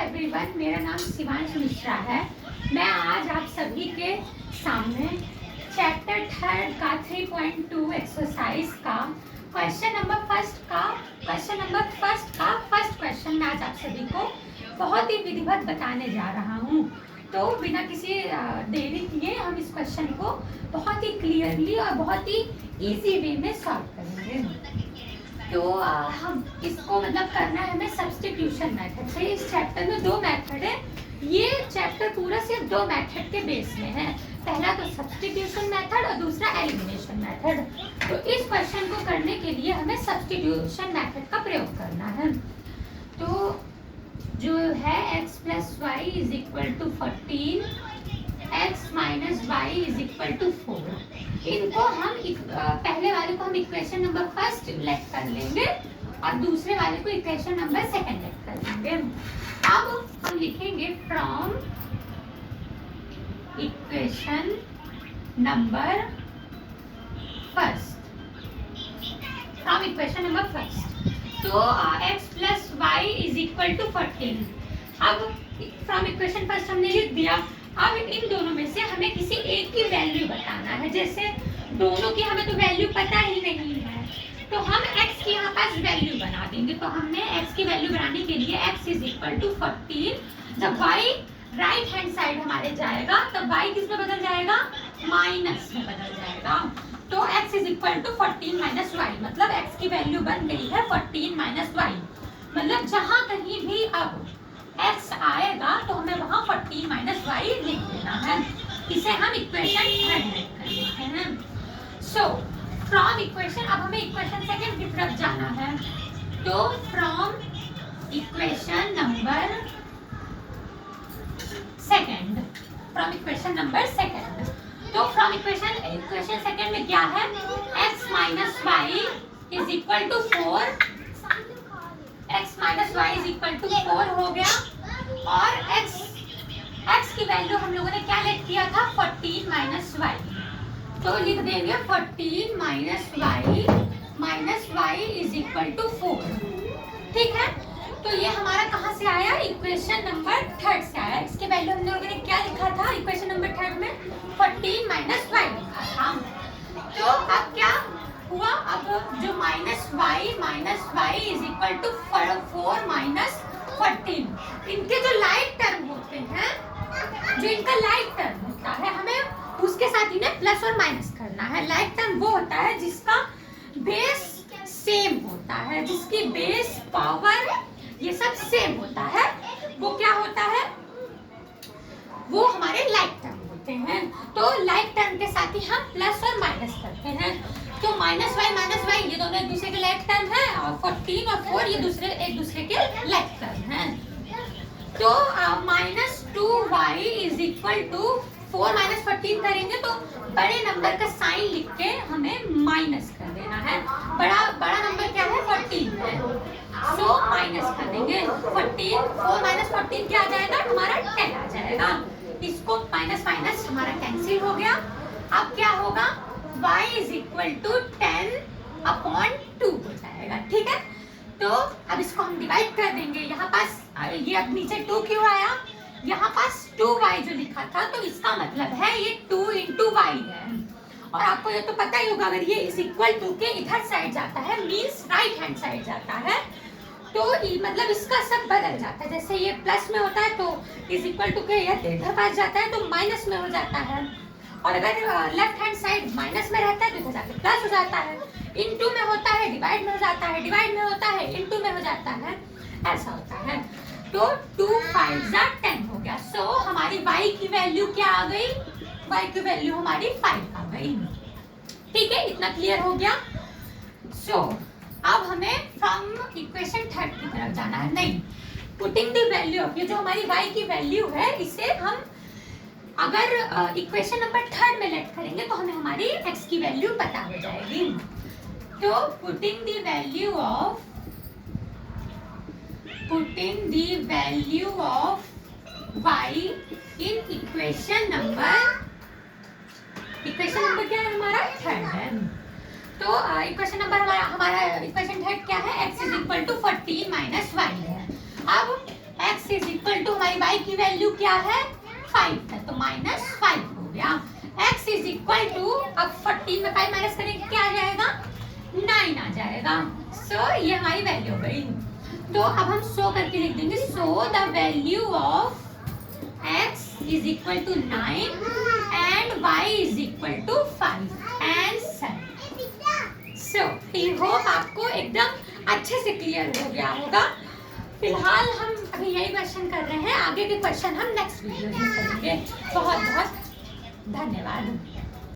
Everyone, मेरा नाम शिवांश मिश्रा है। मैं आज आप सभी के सामने चैप्टर 3 का 3.2 एक्सरसाइज का क्वेश्चन नंबर फर्स्ट का फर्स्ट क्वेश्चन मैं आज आप सभी को बहुत ही विधिवत बताने जा रहा हूँ। तो बिना किसी देरी किए हम इस क्वेश्चन को बहुत ही क्लियरली और बहुत ही इजी वे में सॉल्व करेंगे। तो हम इसको मतलब करना है हमें सब्स्टिट्यूशन मेथड से। इस चैप्टर में दो मेथड है। ये चैप्टर पूरा सिर्फ दो मेथड के बेस में है। पहला तो सब्स्टिट्यूशन मेथड और दूसरा एलिमिनेशन मेथड। तो इस क्वेश्चन को करने के लिए हमें सब्स्टिट्यूशन मेथड का प्रयोग करना है। तो जो है x plus y is equal to 14, x minus y is equal to 4। इनको हम पहले वाले को हम इक्वेशन नंबर फर्स्ट लेट कर लेंगे और दूसरे वाले को इक्वेशन नंबर सेकंड लेट कर लेंगे। अब हम लिखेंगे from equation number first, from equation number first. तो x plus y is equal to 14। अब फ्रॉम इक्वेशन फर्स्ट हमने लिख दिया। अब इन दोनों में से हमें किसी एक की वैल्यू बताना है। जैसे दोनों की हमें तो वैल्यू पता ही नहीं है, तो हम x की यहाँ पास वैल्यू बना देंगे। तो हमने x की वैल्यू बनाने के लिए x इज इक्वल टू 14। जब y राइट हैंड साइड हमारे जाएगा तब y किस में बदल जाएगा? माइनस में बदल जाएगा। तो x is equal to 14 minus y, मतलब x की वैल्यू बन गई है 14 माइनस वाई। मतलब जहाँ कहीं भी अब x आएगा तो हमें वहाँ 14 माइनस वाई लिख देना है। इसे हम इक्वेशन थर्ड लिख कर लेते हैं। सो फ्रॉम इक्वेशन, अब हमें इक्वेशन सेकंड की तरफ जाना है। तो from equation number second, from equation number second. तो फ्रॉम इक्वेशन सेकंड में क्या है? x minus y is equal to 4, x minus y is equal to 4 हो गया। और x की वैल्यू हम लोगों ने क्या लेट किया था? 14 माइनस वाई। तो लिख देंगे 14 minus y is equal to 4। ठीक है, तो ये हमारा कहाँ से आया? इक्वेशन नंबर थर्ड से आया। x की वैल्यू हम लोगों ने क्या लिखा था इक्वेशन नंबर थर्ड में? 14 माइनस वाई लिखा था। तो अब क्या हुआ? अब जो minus y is equal to 4 minus 14, इनके जो लाइक टर्म होते हैं, जो इनका लाइक टर्म होता है, हमें उसके साथ इन्हें प्लस और माइनस करना है। लाइक टर्म वो होता है जिसका बेस सेम होता है, जिसकी बेस पावर ये सब सेम होता है, वो क्या होता है? वो हमारे लाइक टर्म होते हैं। तो लाइक टर्म के साथ ही हम प्लस और माइनस करते हैं। तो माइनस वाई ये दोनों एक दूसरे के लाइक टर्म है और 14 और 4 ये एक दूसरे के लाइक टर्म है। तो minus 2y is equal to 4 minus 14 करेंगे तो बड़े नंबर का साइन लिख के हमें माइनस कर देना है। बड़ा नंबर क्या है? 14 है। सो माइनस कर देंगे 14, 4 माइनस 14 क्या आ जाएगा? हमारा 10 आ जाएगा। इसको माइनस माइनस हमारा कैंसिल हो गया। अब क्या होगा? y is equal to 10 upon 2 हो जाएगा। ठीक है, तो अब इसको हम डिवाइड कर देंगे। यहाँ पास ये अब नीचे 2 क्यों आया? यहाँ पास 2y जो लिखा था, तो इसका मतलब है ये 2 इंटू वाई है। और आपको ये तो पता ही होगा, अगर ये इज इक्वल टू के इधर साइड जाता है मीन्स राइट हैंड साइड जाता है, तो मतलब इसका सब बदल जाता है। जैसे ये प्लस में होता है तो इज इक्वल टू के इधर पास जाता है तो माइनस में हो जाता है। और अगर लेफ्ट हैंड साइड माइनस में रहता है तो इधर जाके प्लस हो जाता है। इनटू में होता है डिवाइड में हो जाता है, डिवाइड में होता है इनटू में हो जाता है, ऐसा होता है। तो 2 5 10 हो गया। सो हमारी y की वैल्यू क्या आ गई? y की वैल्यू हमारी 5 आ गई। ठीक है, इतना क्लियर हो गया। सो अब हमें फ्रॉम इक्वेशन थर्ड की तरफ जाना है। नहीं, पुटिंग द वैल्यू ऑफ, ये जो हमारी y की वैल्यू है, इसे हम अगर इक्वेशन नंबर थर्ड में लेट करेंगे तो हमें हमारी x की वैल्यू पता हो जाएगी। तो putting the value of y in equation number क्या है? हमारा थर्ड है। तो इक्वेशन नंबर हमारा इक्वेशन थर्ड क्या है? x is equal to 14 minus y है। अब x इज इक्वल हमारी y की वैल्यू क्या है 5 है, तो -5 हो गया। x इज इक्वल टू, अब 14 में 5 माइनस करेंगे क्या आ जाएगा 9 आ जाएगा। सो ये हमारी वैल्यू हो गई। तो अब हम सो करके लिख देंगे, so the value of x is equal to 9 and y is equal to 5 answer. So I hope आपको एकदम अच्छे से क्लियर हो गया होगा। फिलहाल हम अभी यही क्वेश्चन कर रहे हैं, आगे के क्वेश्चन हम नेक्स्ट वीडियो में करेंगे। बहुत बहुत धन्यवाद।